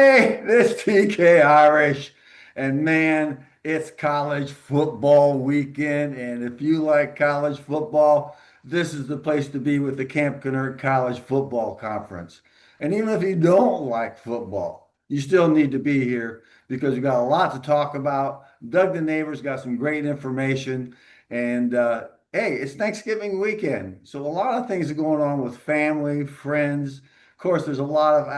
Hey, this TK Irish, and man, it's college football weekend. And if you like college football, this is the place to be with the Camp Kennerk College Football Conference. And even if you don't like football, you still need to be here because we got a lot to talk about. Doug the neighbor's got some great information, and hey, it's Thanksgiving weekend, so a lot of things are going on with family, friends. Of course, there's a lot of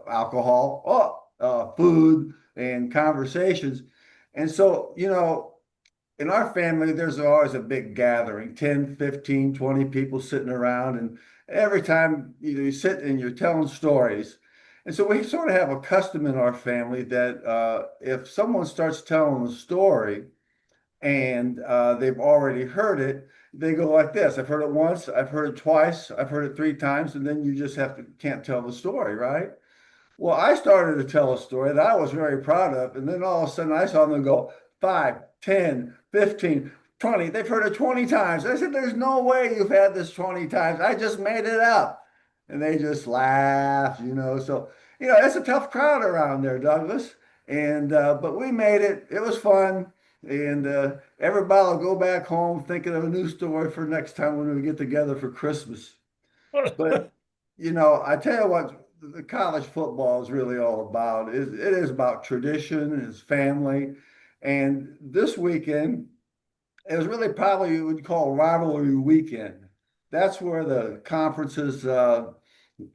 alcohol, food, and conversations. And so, in our family, there's always a big gathering, 10, 15, 20 people sitting around. And every time you sit and you're telling stories. And so we sort of have a custom in our family that if someone starts telling a story, and they've already heard it, they go like this. I've heard it once, I've heard it twice, I've heard it three times, and then you just can't tell the story, right? Well, I started to tell a story that I was very proud of, and then all of a sudden I saw them go 5, 10, 15, 20. They've heard it 20 times. I said, there's no way you've had this 20 times. I just made it up. And they just laugh. So, it's a tough crowd around there, Douglas. And but we made it. It was fun. And everybody will go back home thinking of a new story for next time when we get together for Christmas. But I tell you what, the college football is really all about. It is about tradition, it's family. And this weekend, it was really probably what you'd call rivalry weekend. That's where the conferences,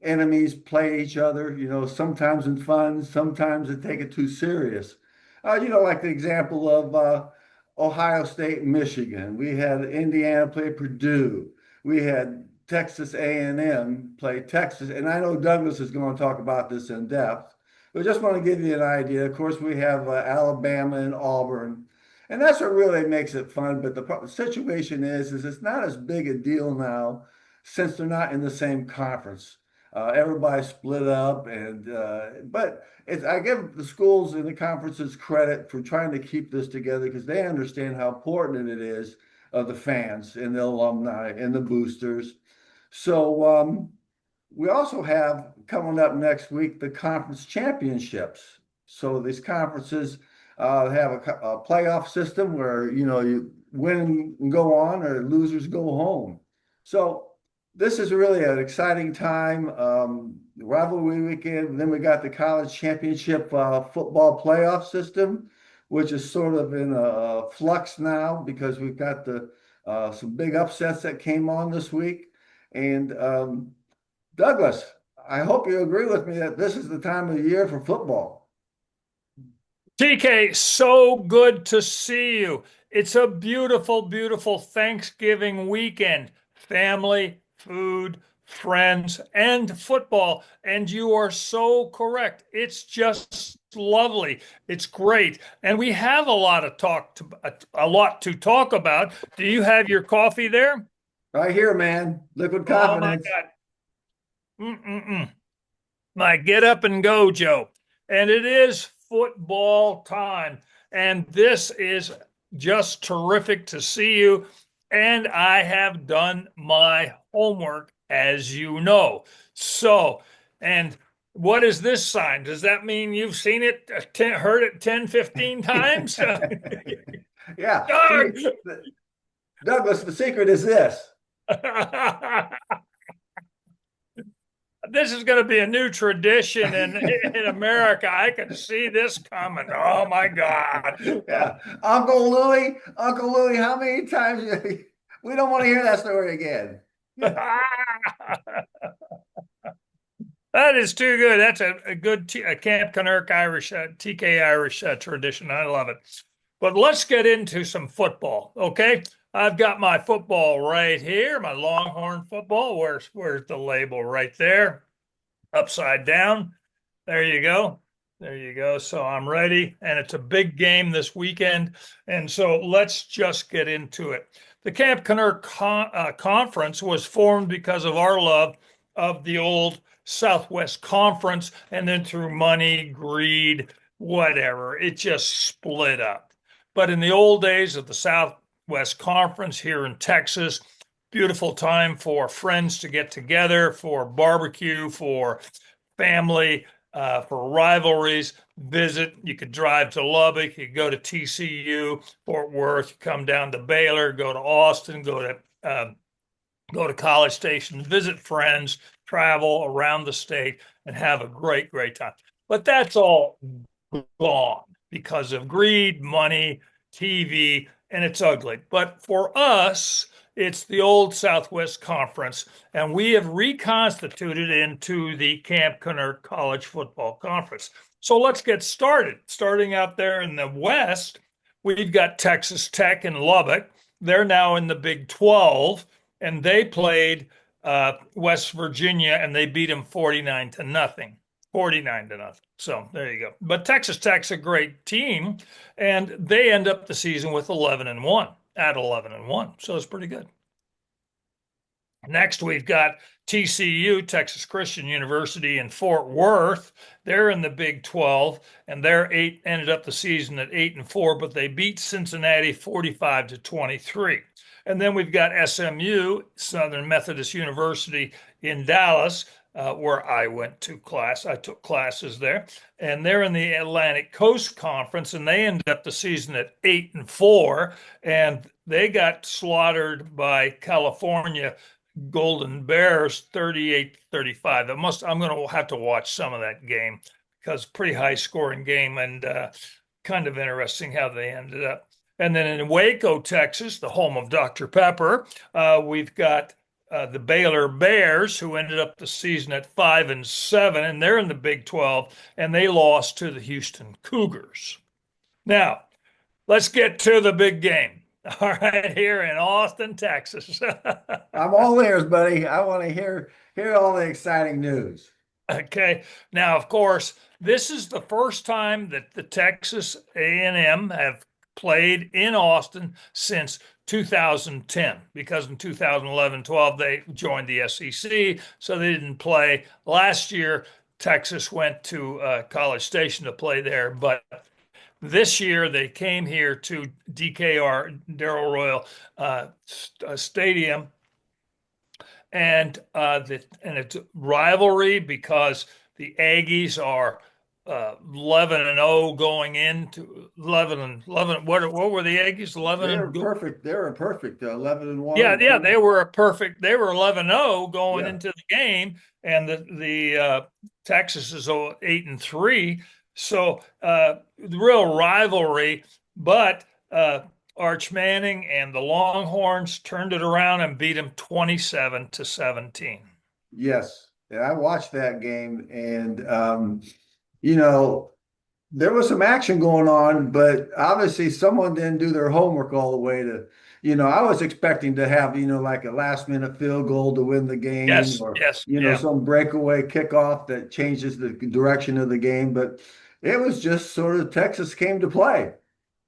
enemies play each other, sometimes in fun, sometimes they take it too serious. Like the example of Ohio State and Michigan. We had Indiana play Purdue. We had Texas A&M play Texas. And I know Douglas is going to talk about this in depth, but just want to give you an idea. Of course, we have Alabama and Auburn. And that's what really makes it fun. But the situation is it's not as big a deal now since they're not in the same conference. Everybody split up, and but I give the schools and the conferences credit for trying to keep this together because they understand how important it is of the fans and the alumni and the boosters. So we also have coming up next week the conference championships. So these conferences have a playoff system where you win and go on, or losers go home. So this is really an exciting time. Rivalry weekend. Then we got the college championship football playoff system, which is sort of in a flux now because we've got some big upsets that came on this week. And Douglas, I hope you agree with me that this is the time of the year for football. TK, so good to see you. It's a beautiful, beautiful Thanksgiving weekend. Family, food, friends, and football. And you are so correct. It's just lovely. It's great. And we have a lot to talk about. Do you have your coffee there? Right here, man. Liquid Oh my confidence. God. Mm-mm-mm. My get up and go, Joe. And it is football time. And this is just terrific to see you. And I have done my homework, as you know. So, and what is this sign? Does that mean you've seen it, heard it 10, 15 times? Yeah. See, Douglas, the secret is this. This is going to be a new tradition in America. I can see this coming. Oh my God. Yeah. Uncle Louie, how many times we don't want to hear that story again. That is too good. That's a good Camp Kennerk Irish, TK Irish tradition. I love it. But let's get into some football, okay? I've got my football right here, my Longhorn football. Where's the label? Right there, upside down. There you go. There you go. So I'm ready, and it's a big game this weekend. And so let's just get into it. The Camp Kennerk Conference was formed because of our love of the old Southwest Conference, and then through money, greed, whatever, it just split up. But in the old days of the Southwest Conference here in Texas, beautiful time for friends to get together, for barbecue, for family, For rivalries, visit. You could drive to Lubbock, you could go to TCU, Fort Worth, you come down to Baylor, go to Austin, go to College Station, visit friends, travel around the state, and have a great, great time. But that's all gone because of greed, money, TV, and it's ugly. But for us, it's the old Southwest Conference, and we have reconstituted into the Camp Kennerk College Football Conference. So let's get started. Starting out there in the West, we've got Texas Tech and Lubbock. They're now in the Big 12, and they played West Virginia, and they beat them 49-0. 49-0. So there you go. But Texas Tech's a great team, and they end up the season with 11-1 at 11-1. So it's pretty good. Next, we've got TCU, Texas Christian University in Fort Worth. They're in the Big 12, and they're ended up the season at 8-4, but they beat Cincinnati 45-23. And then we've got SMU, Southern Methodist University in Dallas, where I went to class. I took classes there, and they're in the Atlantic Coast Conference, and they ended up the season at 8-4, and they got slaughtered by California Golden Bears 38-35. I'm going to have to watch some of that game because pretty high scoring game and kind of interesting how they ended up. And then in Waco, Texas, the home of Dr. Pepper, we've got the Baylor Bears, who ended up the season at 5-7, and they're in the Big 12, and they lost to the Houston Cougars. Now, let's get to the big game. All right, here in Austin, Texas. I'm all ears, buddy. I want to hear all the exciting news. Okay. Now, of course, this is the first time that the Texas A&M have played in Austin since 2010, because in 2011-12 they joined the SEC, so they didn't play. Last year, Texas went to College Station to play there, but this year they came here to DKR, Darrell Royal Stadium, and it's rivalry because the Aggies are 11-0 going into 11. What were the Aggies? 11 They're and go. perfect. They're a perfect 11-1 Yeah, and yeah, two. they were a perfect. They were 11-0 going Yeah. into the game, and the Texas is 8-3. So the real rivalry, but Arch Manning and the Longhorns turned it around and beat them 27-17. Yes. And I watched that game, and you know, there was some action going on, but obviously someone didn't do their homework all the way to, I was expecting to have, like a last minute field goal to win the game Yes, or, yes, yeah. some breakaway kickoff that changes the direction of the game. But it was just sort of Texas came to play.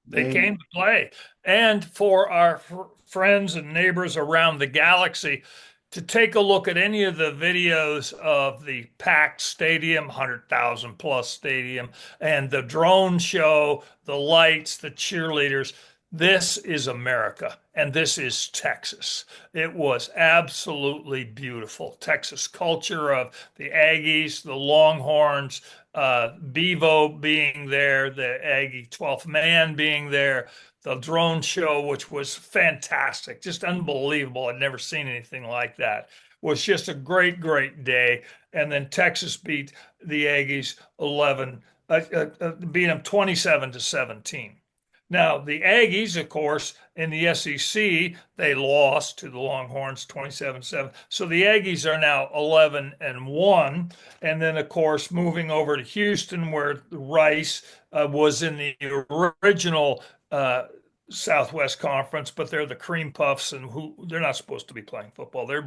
They And came to play. And for our friends and neighbors around the galaxy, to take a look at any of the videos of the packed stadium, 100,000 plus stadium, and the drone show, the lights, the cheerleaders, this is America and this is Texas. It was absolutely beautiful. Texas culture of the Aggies, the Longhorns, Bevo being there, the Aggie 12th man being there, the drone show, which was fantastic, just unbelievable. I'd never seen anything like that. It was just a great, great day. And then Texas beat the Aggies beat them 27-17. Now, the Aggies, of course, in the SEC, they lost to the Longhorns 27-7. So the Aggies are now 11-1. And then, of course, moving over to Houston, where Rice was in the original Southwest Conference, but they're the Cream Puffs, and they're not supposed to be playing football. They're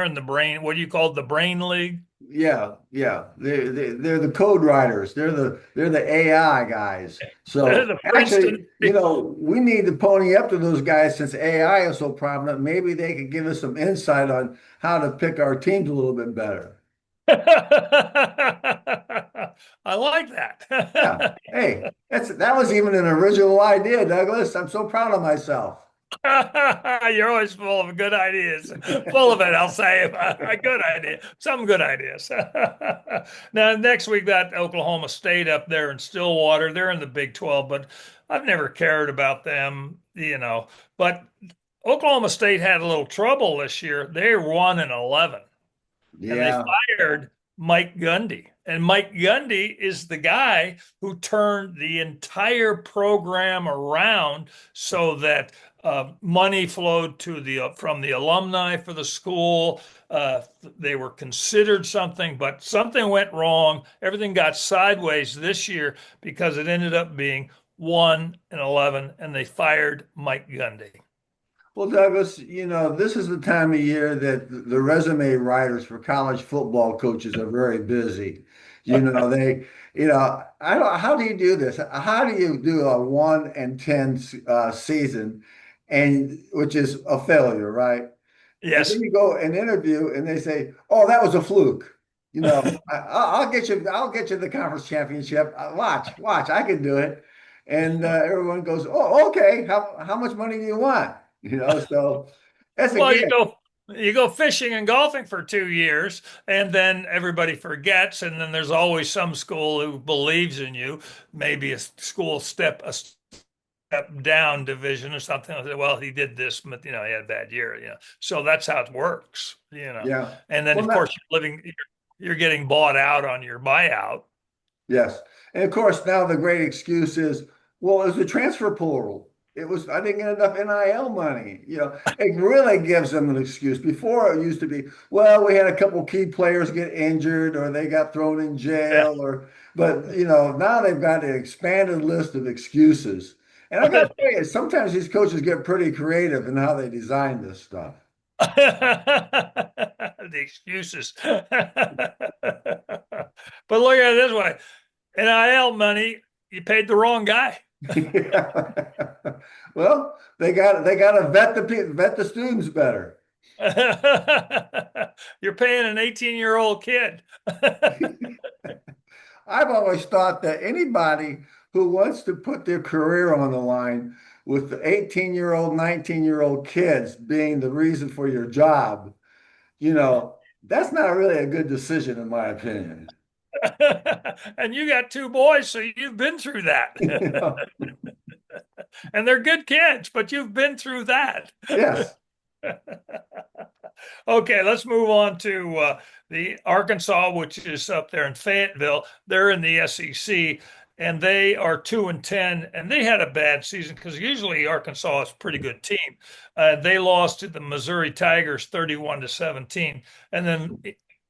in the brain. What do you call it? The Brain League? yeah, yeah, they're the code writers. They're the AI guys. They're So the Princeton. actually, we need to pony up to those guys since AI is so prominent. Maybe they could give us some insight on how to pick our teams a little bit better. I like Yeah. that. Hey, that was even an original idea, Douglas. I'm so proud of myself. You're always full of good ideas. Full of it, I'll say. A good idea. Some good ideas. Now, next we've got Oklahoma State up there in Stillwater. They're in the Big 12, but I've never cared about them, you know. But Oklahoma State had a little trouble this year. They're 1-11, and they Yeah. fired Mike Gundy. And Mike Gundy is the guy who turned the entire program around so that money flowed to the from the alumni for the school. They were considered something, but something went wrong. Everything got sideways this year because it ended up being 1-11, and they fired Mike Gundy. Well, Douglas, this is the time of year that the resume writers for college football coaches are very busy. I don't, how do you do this? How do you do a 1-10 season and which is a failure, right? And then Yes. you go and interview and they say, "Oh, that was a fluke." I'll get you the conference championship. Watch, I can do it. And everyone goes, "Oh, okay. How much money do you want?" So that's Well, again, you go fishing and golfing for 2 years, and then everybody forgets, and then there's always some school who believes in you, maybe a school a step down division or something. Well, he did this, but he had a bad year, So that's how it works. yeah. And then Well, of course not you're getting bought out on your buyout. yes. And of course, now the great excuse is, well, it was the transfer portal. I didn't get enough NIL money. It really gives them an excuse. Before it used to be, well, we had a couple key players get injured or they got thrown in Yeah. jail but now they've got an expanded list of excuses. And I got to tell you, sometimes these coaches get pretty creative in how they design this stuff. The excuses. But look at it this way. NIL money, you paid the wrong guy. Well, they got to vet the students better. You're paying an 18-year-old kid. I've always thought that anybody who wants to put their career on the line with the 18-year-old, 19-year-old kids being the reason for your job, that's not really a good decision, in my opinion. And you got two boys, so you've been through that. And they're good kids, but you've been through that. Yes. Okay, let's move on to the Arkansas, which is up there in Fayetteville. They're in the SEC, and they are 2-10, and they had a bad season because usually Arkansas is a pretty good team. They lost to the Missouri Tigers 31-17, and then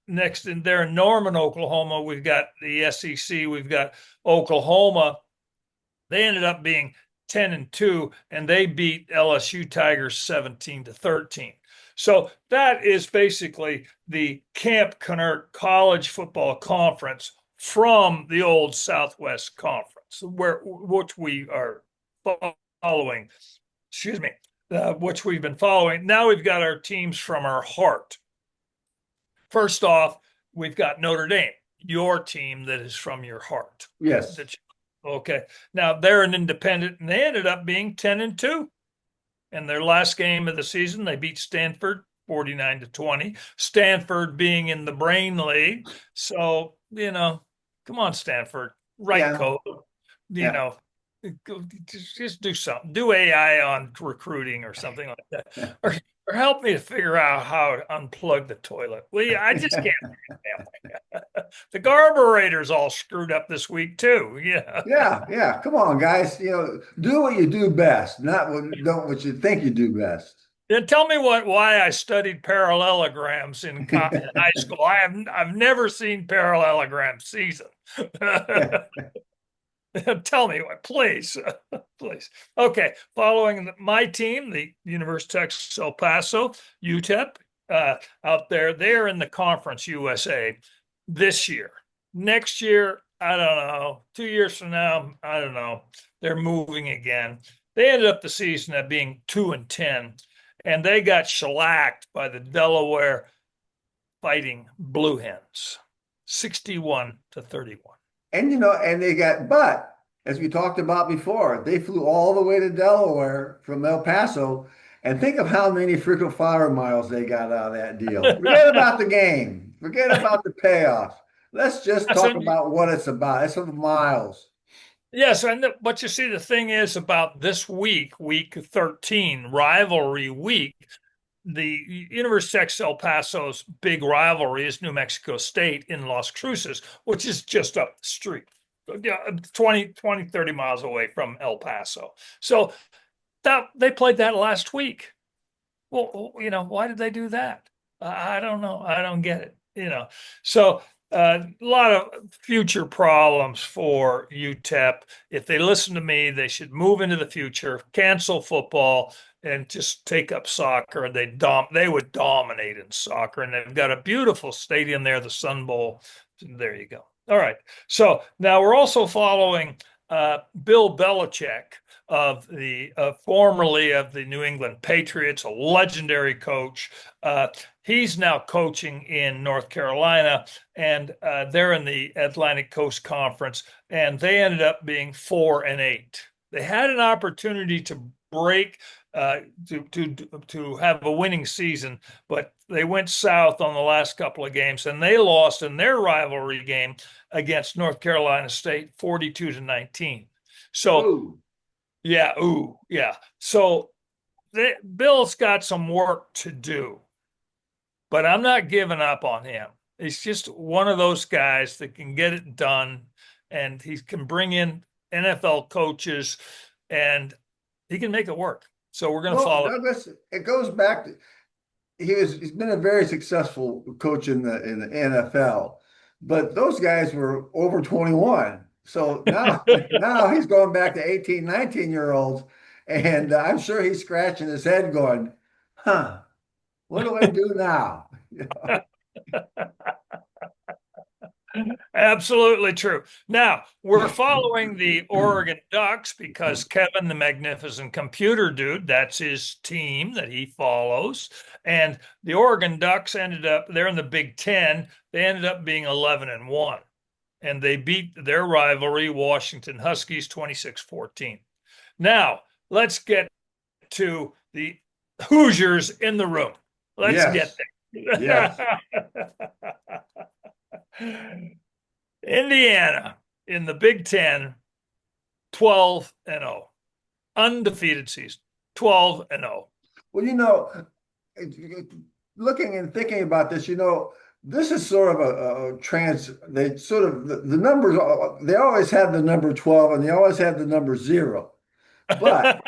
next in there in Norman, Oklahoma, we've got the SEC. We've got Oklahoma. They ended up being 10-2, and they beat LSU Tigers 17-13. So that is basically the Camp Kennerk College Football Conference from the old Southwest Conference, which we are following. Excuse me, which we've been following. Now we've got our teams from our heart. First off, we've got Notre Dame, your team that is from your heart. Yes. Okay. Now they're an independent, and they ended up being 10-2. In their last game of the season, they beat Stanford 49-20. Stanford being in the Brain League. So, come on, Stanford, write Yeah. code, you Yeah. know, just do something. Do AI on recruiting or something like that. Or help me to figure out how to unplug the toilet. Well, I just can't. The carburetor's all screwed up this week too. Yeah. Yeah. Yeah. Come on, guys. Do what you do best, not what you think you do best. Then tell me why I studied parallelograms in high school. I've never seen parallelogram season. Yeah. Tell me what, please, please. Okay, following my team, the University of Texas El Paso, UTEP, out there, they're in the Conference USA this year. Next year, I don't know. 2 years from now, I don't know. They're moving again. They ended up the season at being 2-10, and they got shellacked by the Delaware Fighting Blue Hens, 61-31. And they got, but as we talked about before, they flew all the way to Delaware from El Paso, and think of how many frequent flyer miles they got out of that deal. Forget about the game. Forget about the payoff. Let's just So, talk about what it's about. It's the miles. yes, and but you see, the thing is about this week, week 13, rivalry week. The University of Texas El Paso's big rivalry is New Mexico State in Las Cruces, which is just up the street, yeah, 20, 30 miles away from El Paso. So that they played that last week. Well, why did they do that? I don't know. I don't get it. So a lot of future problems for UTEP. If they listen to me, they should move into the future, cancel football, and just take up soccer. They would dominate in soccer, and they've got a beautiful stadium there, the Sun Bowl. There you go. All right. So now we're also following Bill Belichick of the formerly of the New England Patriots, a legendary coach. He's now coaching in North Carolina, and they're in the Atlantic Coast Conference, and they ended up being 4-8. They had an opportunity to break to have a winning season, but they went south on the last couple of games, and they lost in their rivalry game against North Carolina State 42-19. So Ooh. yeah, ooh, yeah. So Bill's got some work to do, but I'm not giving up on him. He's just one of those guys that can get it done, and he can bring in NFL coaches, and he can make it work. So we're going to Well, follow. Douglas, it goes back to he's been a very successful coach in the NFL, but those guys were over 21. So now now he's going back to 18, 19-year olds, and I'm sure he's scratching his head going, huh, what do I do now? Absolutely true. Now, we're following the Oregon Ducks because Kevin, the magnificent computer dude, that's his team that he follows. And the Oregon Ducks they're in the Big Ten. They ended up being 11-1. And they beat their rivalry, Washington Huskies, 26-14. Now, let's get to the Hoosiers in the room. Let's get Yes, yes. there. Indiana in the Big Ten, 12-0. Undefeated season, 12-0. Well, looking and thinking about this, this is sort of they sort of, the numbers, they always have the number 12 and they always have the number 0. But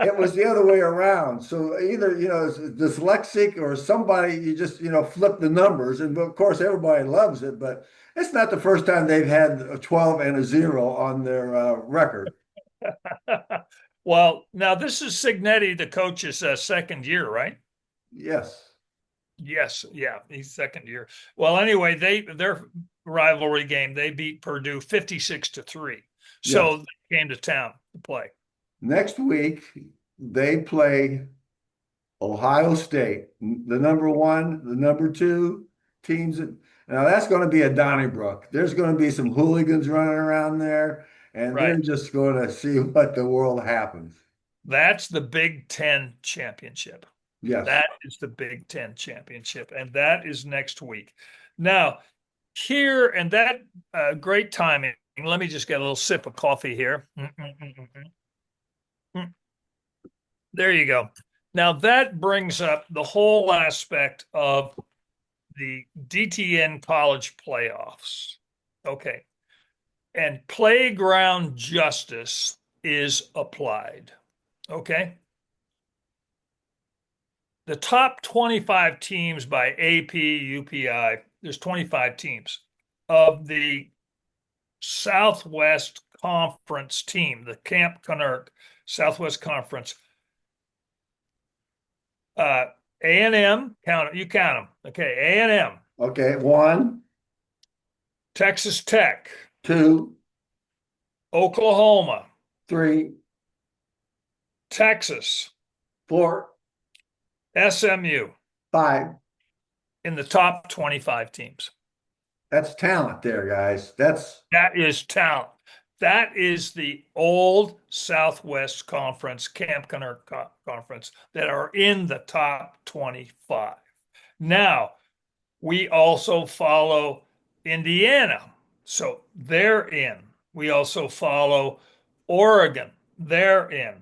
it was the other way around. So either, it's dyslexic or somebody, you just, flip the numbers. And of course, everybody loves it, but it's not the first time they've had a 12 and a 0 on their record. Well, now this is Signetti, the coach's second year, right? Yes. Yes, yeah, he's second year. Well, anyway, their rivalry game, they beat Purdue 56-3. Yes. So they came to town to play. Next week, they play Ohio State, the number one, the number two teams. Now that's going to be a Donnybrook. There's going to be some hooligans running around there, and they're Right. just going to see what the world happens. That's the Big Ten championship. Yes. That is the Big Ten championship, and that is next week. Now, here and that great timing. Let me just get a little sip of coffee here. There you go. Now that brings up the whole aspect of the DTN college playoffs. Okay. And playground justice is applied. Okay. The top 25 teams by AP, UPI, there's 25 teams of the Southwest Conference team, the Camp Kennerk Southwest Conference. A&M, you count them. Okay, A&M, Okay. One, Texas Tech, two, Oklahoma, three, Texas, four, SMU five. in the top 25 teams. That's talent there, guys. That's That is talent. That is the old Southwest Conference, Camp Kennerk Conference, that are in the top 25. Now, we also follow Indiana, so they're in. We also follow Oregon, they're in.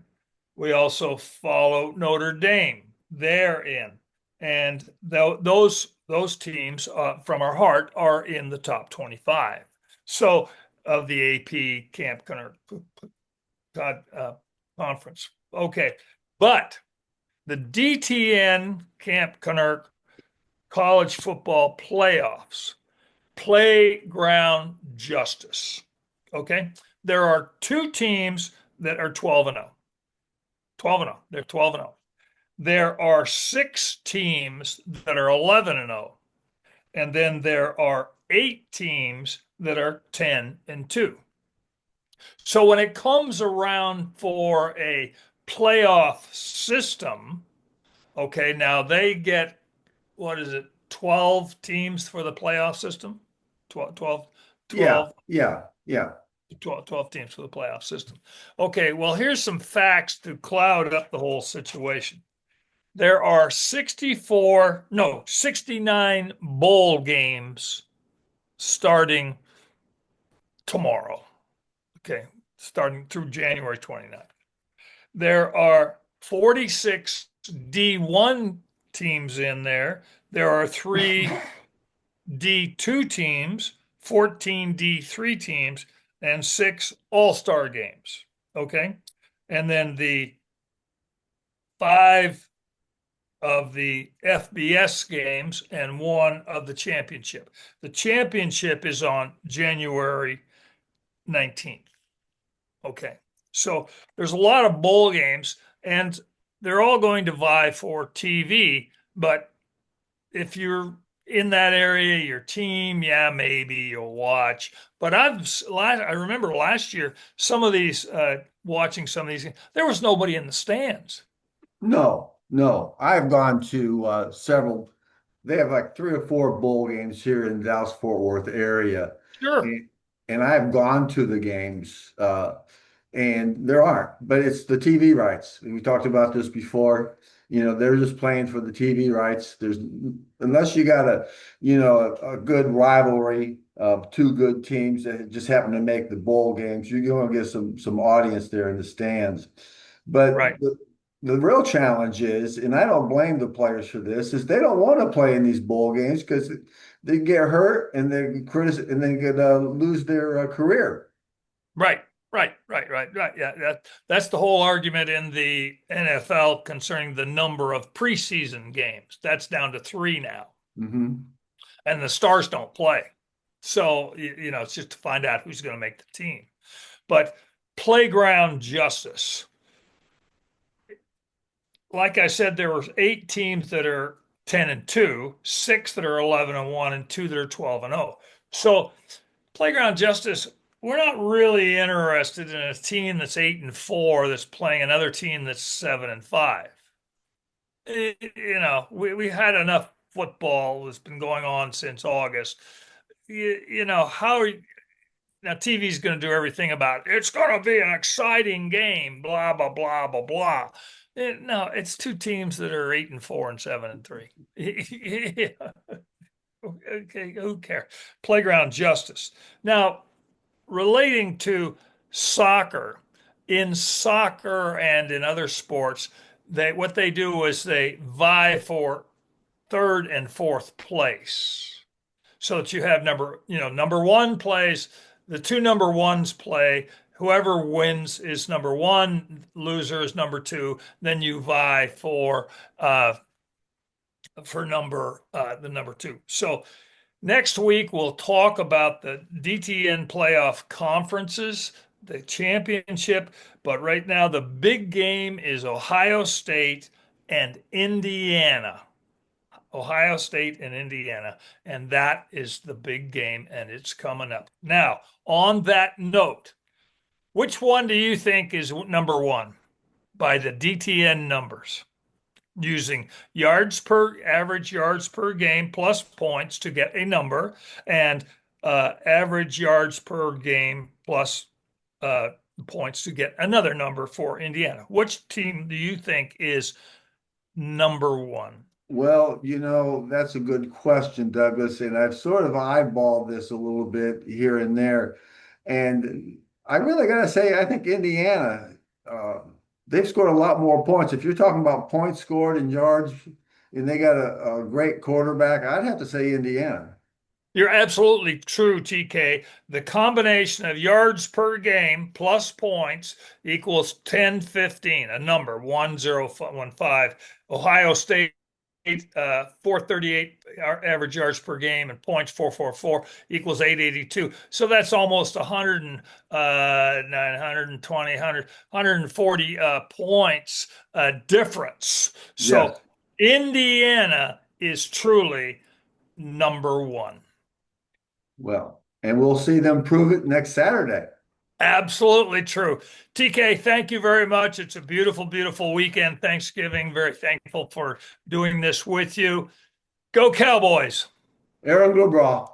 We also follow Notre Dame, they're in. And those teams from our heart are in the top 25. So of the AP Camp Conference. Okay, but the DTN Camp Kennerk college football playoffs, playground justice. Okay. There are two teams that are 12 and 0. 12 and 0. They're 12 and 0. There are six teams that are 11 and 0. And then there are eight teams that are 10 and 2. So when it comes around for a playoff system, okay, now they get, what is it, 12 teams for the playoff system? 12, 12, Yeah, 12, yeah, yeah. 12 teams for the playoff system. Okay, well, here's some facts to cloud up the whole situation. There are 69 bowl games starting tomorrow. Okay, starting through January 29th. There are 46 D1 teams in there. There are three D2 teams, 14 D3 teams, and six all-star games. Okay. And then the five of the FBS games and one of the championship. The championship is on January 19th. Okay. So there's a lot of bowl games, and they're all going to vie for TV. But if you're in that area, your team, yeah, maybe you'll watch. But I remember last year some of these watching some of these. There was nobody in the stands. No, no. I've gone to several. They have like three or four bowl games here in Dallas Fort Worth area, Sure. and, and I've gone to the games, and there aren't. But it's the TV rights. We talked about this before. They're just playing for the TV rights. There's unless you got a good rivalry of two good teams that just happen to make the bowl games, you're going to get some audience there in the stands. But Right. the real challenge is, and I don't blame the players for this, is they don't want to play in these bowl games because they get hurt and they could lose their career. Right. Right. Yeah, that's the whole argument in the NFL concerning the number of preseason games. That's down to three now, Hmm. and the stars don't play. So, it's just to find out who's going to make the team. But playground justice. Like I said, there were eight teams that are 10 and 2, six that are 11 and 1, and two that are 12 and 0. So, playground justice, we're not really interested in a team that's 8 and 4 that's playing another team that's 7 and 5. We had enough football that's been going on since August. How are you, now TV's going to do everything about it's going to be an exciting game, blah blah blah blah blah. No, it's two teams that are 8 and 4 and 7 and 3. Okay, who cares? Playground justice. Now, relating to soccer, in soccer and in other sports, what they do is they vie for third and fourth place, so that you have number one plays, the two number ones play. Whoever wins is number one, loser is number two. Then you vie for the number two. So next week, we'll talk about the DTN playoff conferences, the championship. But right now, the big game is Ohio State and Indiana. Ohio State and Indiana. And that is the big game, and it's coming up. Now, on that note, which one do you think is number one by the DTN numbers? Using average yards per game plus points to get a number, and average yards per game plus points to get another number for Indiana. Which team do you think is number one? Well, that's a good question, Douglas, and I've sort of eyeballed this a little bit here and there. And I really got to say, I think Indiana, uh, they've scored a lot more points. If you're talking about points scored and yards, and they got a great quarterback, I'd have to say Indiana. You're absolutely true, TK. The combination of yards per game plus points equals 10-15, a number 1015. Ohio State 438 average yards per game and points 444 equals 882. So that's almost 100 and 120, 140 points difference. So Yes. Indiana is truly number one. Well, and we'll see them prove it next Saturday. Absolutely true. TK, thank you very much. It's a beautiful, beautiful weekend. Thanksgiving. Very thankful for doing this with you. Go Cowboys. Aaron Goodbraw.